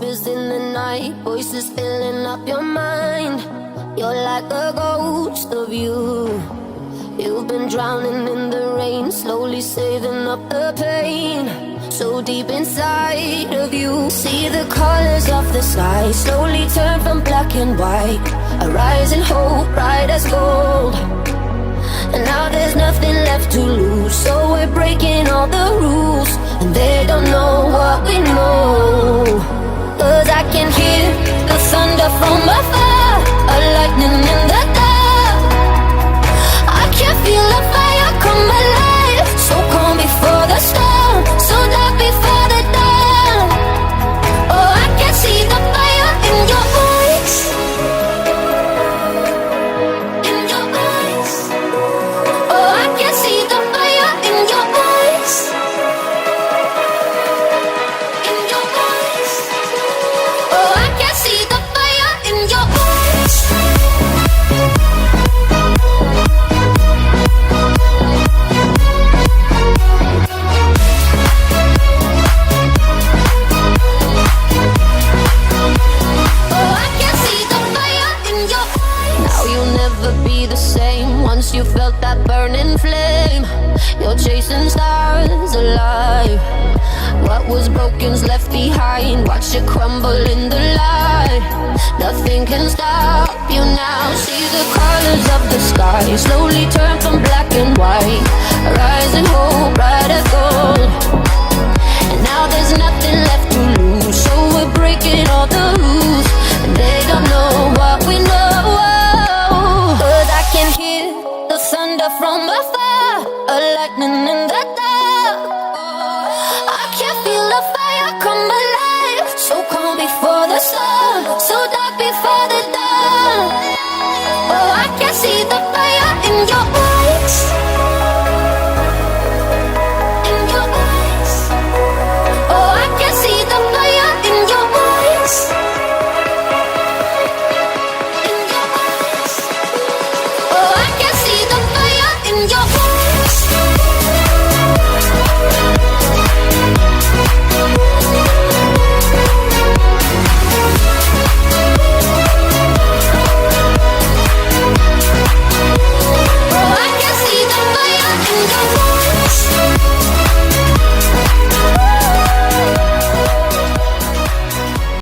whispers in the night, voices filling up your mind. You're like a ghost of you. You've been drowning in the rain, slowly saving up the pain. So deep inside of you, see the colors of the sky slowly turn from black and white. A rising hope, bright as gold. And now there's nothing left to lose, so we're breaking all the rules. And they don't know what we know. 'Cause I can hear the thunder from afar, a lightning in the dark. I can feel the fire come alive, so calm before the storm, so dark before the dawn. Oh, I can see the fire in your eyes, in your eyes. Oh, I can see the fire in your eyes, in your eyes. Oh, I can see the fire in your eyes. Once you felt that burning flame, you're chasing stars alive. What was broken's left behind, watch it crumble in the light. Nothing can stop you now. See the colors of the sky slowly turn from black and white. Rising hope, bright as gold. And now there's nothing left to lose, so we're breaking all